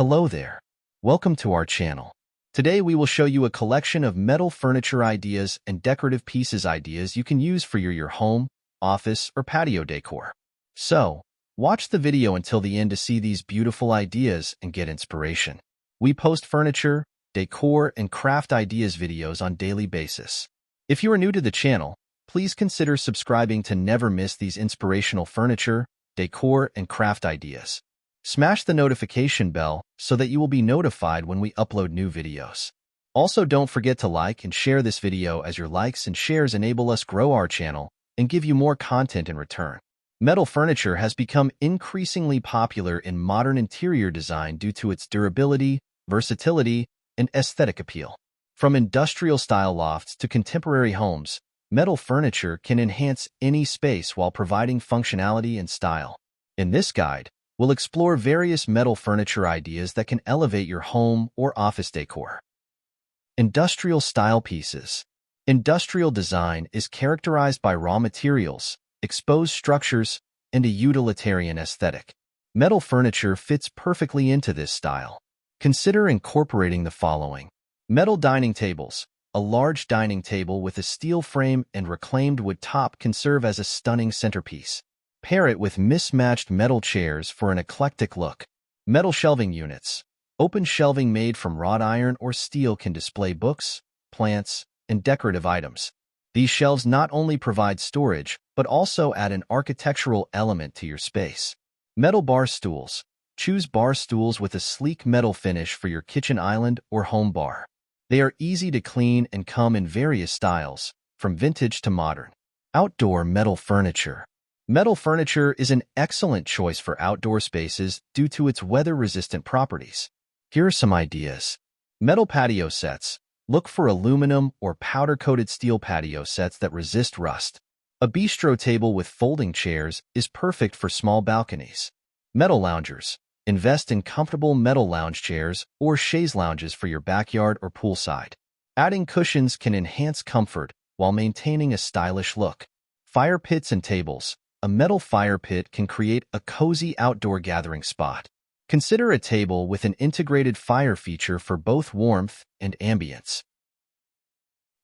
Hello there. Welcome to our channel. Today we will show you a collection of metal furniture ideas and decorative pieces ideas you can use for your home, office, or patio decor. So, watch the video until the end to see these beautiful ideas and get inspiration. We post furniture, decor, and craft ideas videos on a daily basis. If you are new to the channel, please consider subscribing to never miss these inspirational furniture, decor, and craft ideas. Smash the notification bell so that you will be notified when we upload new videos. Also, don't forget to like and share this video as your likes and shares enable us grow our channel and give you more content in return. Metal furniture has become increasingly popular in modern interior design due to its durability, versatility, and aesthetic appeal. From industrial-style lofts to contemporary homes, metal furniture can enhance any space while providing functionality and style. In this guide, we'll explore various metal furniture ideas that can elevate your home or office decor. Industrial style pieces. Industrial design is characterized by raw materials, exposed structures, and a utilitarian aesthetic. Metal furniture fits perfectly into this style. Consider incorporating the following. Metal dining tables. A large dining table with a steel frame and reclaimed wood top can serve as a stunning centerpiece. Pair it with mismatched metal chairs for an eclectic look. Metal shelving units. Open shelving made from wrought iron or steel can display books, plants, and decorative items. These shelves not only provide storage, but also add an architectural element to your space. Metal bar stools. Choose bar stools with a sleek metal finish for your kitchen island or home bar. They are easy to clean and come in various styles, from vintage to modern. Outdoor metal furniture. Metal furniture is an excellent choice for outdoor spaces due to its weather-resistant properties. Here are some ideas. Metal patio sets. Look for aluminum or powder-coated steel patio sets that resist rust. A bistro table with folding chairs is perfect for small balconies. Metal loungers. Invest in comfortable metal lounge chairs or chaise lounges for your backyard or poolside. Adding cushions can enhance comfort while maintaining a stylish look. Fire pits and tables. A metal fire pit can create a cozy outdoor gathering spot. Consider a table with an integrated fire feature for both warmth and ambience.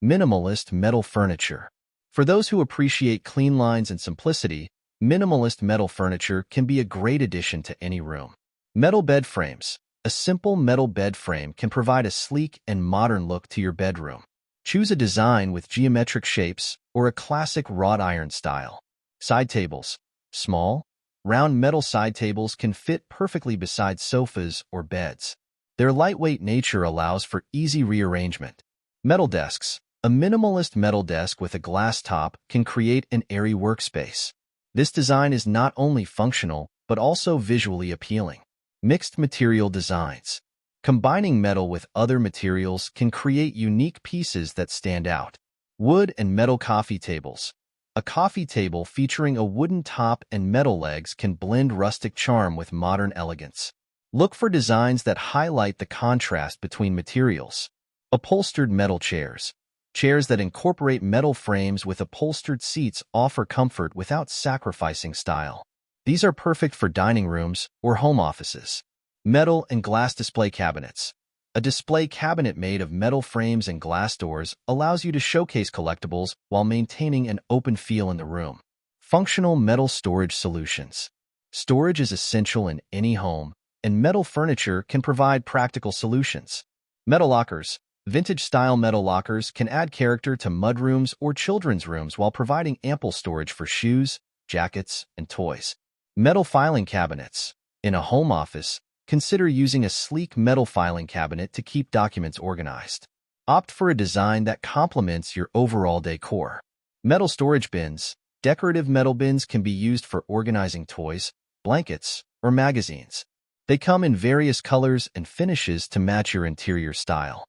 Minimalist metal furniture. For those who appreciate clean lines and simplicity, minimalist metal furniture can be a great addition to any room. Metal bed frames. A simple metal bed frame can provide a sleek and modern look to your bedroom. Choose a design with geometric shapes or a classic wrought iron style. Side tables. Small, round metal side tables can fit perfectly beside sofas or beds. Their lightweight nature allows for easy rearrangement. Metal desks. A minimalist metal desk with a glass top can create an airy workspace. This design is not only functional, but also visually appealing. Mixed material designs. Combining metal with other materials can create unique pieces that stand out. Wood and metal coffee tables. A coffee table featuring a wooden top and metal legs can blend rustic charm with modern elegance. Look for designs that highlight the contrast between materials. Upholstered metal chairs. Chairs that incorporate metal frames with upholstered seats offer comfort without sacrificing style. These are perfect for dining rooms or home offices. Metal and glass display cabinets. A display cabinet made of metal frames and glass doors allows you to showcase collectibles while maintaining an open feel in the room. Functional metal storage solutions. Storage is essential in any home, and metal furniture can provide practical solutions. Metal lockers. Vintage-style metal lockers can add character to mudrooms or children's rooms while providing ample storage for shoes, jackets, and toys. Metal filing cabinets. In a home office, consider using a sleek metal filing cabinet to keep documents organized. Opt for a design that complements your overall decor. Metal storage bins. Decorative metal bins can be used for organizing toys, blankets, or magazines. They come in various colors and finishes to match your interior style.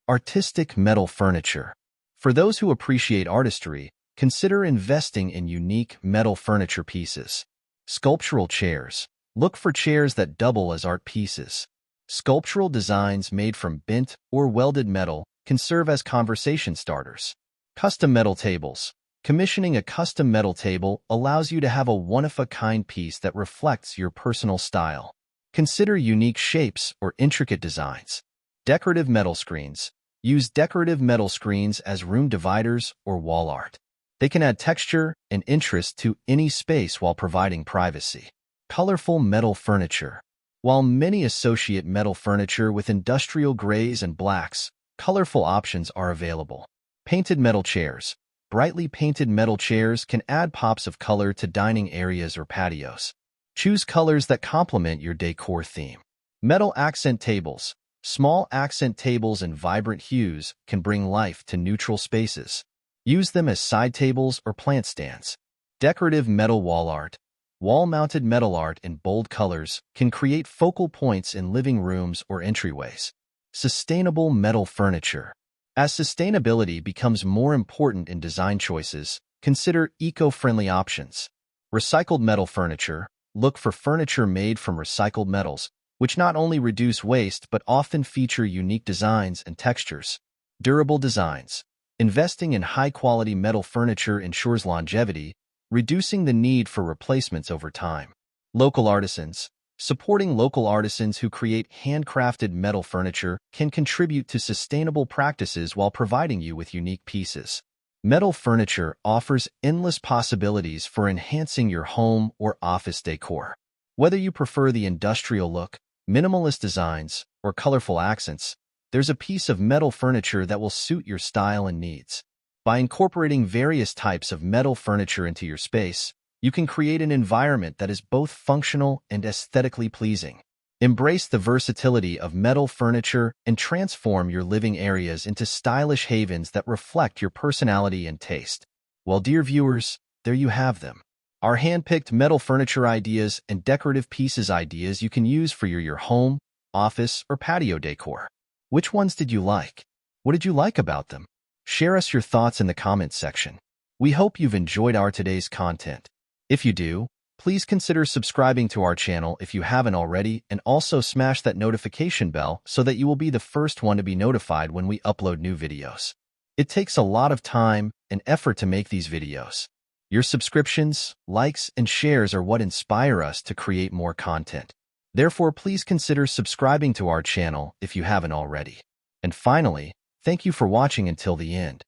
Artistic metal furniture. For those who appreciate artistry, consider investing in unique metal furniture pieces. Sculptural chairs. Look for chairs that double as art pieces. Sculptural designs made from bent or welded metal can serve as conversation starters. Custom metal tables. Commissioning a custom metal table allows you to have a one-of-a-kind piece that reflects your personal style. Consider unique shapes or intricate designs. Decorative metal screens. Use decorative metal screens as room dividers or wall art. They can add texture and interest to any space while providing privacy. Colorful metal furniture. While many associate metal furniture with industrial grays and blacks, colorful options are available. Painted metal chairs. Brightly painted metal chairs can add pops of color to dining areas or patios. Choose colors that complement your decor theme. Metal accent tables. Small accent tables in vibrant hues can bring life to neutral spaces. Use them as side tables or plant stands. Decorative metal wall art. Wall-mounted metal art in bold colors can create focal points in living rooms or entryways. Sustainable metal furniture. As sustainability becomes more important in design choices, consider eco-friendly options. Recycled metal furniture. Look for furniture made from recycled metals, which not only reduce waste but often feature unique designs and textures. Durable designs. Investing in high-quality metal furniture ensures longevity, reducing the need for replacements over time. Local artisans. Supporting local artisans who create handcrafted metal furniture can contribute to sustainable practices while providing you with unique pieces. Metal furniture offers endless possibilities for enhancing your home or office decor. Whether you prefer the industrial look, minimalist designs, or colorful accents, there's a piece of metal furniture that will suit your style and needs. By incorporating various types of metal furniture into your space, you can create an environment that is both functional and aesthetically pleasing. Embrace the versatility of metal furniture and transform your living areas into stylish havens that reflect your personality and taste. Well, dear viewers, there you have them. Our hand-picked metal furniture ideas and decorative pieces ideas you can use for your home, office, or patio decor. Which ones did you like? What did you like about them? Share us your thoughts in the comments section. We hope you've enjoyed our today's content. If you do, please consider subscribing to our channel if you haven't already, and also smash that notification bell so that you will be the first one to be notified when we upload new videos. It takes a lot of time and effort to make these videos. Your subscriptions, likes, and shares are what inspire us to create more content. Therefore, please consider subscribing to our channel if you haven't already. And finally, thank you for watching until the end.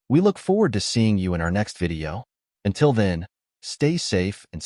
We look forward to seeing you in our next video. Until then, stay safe and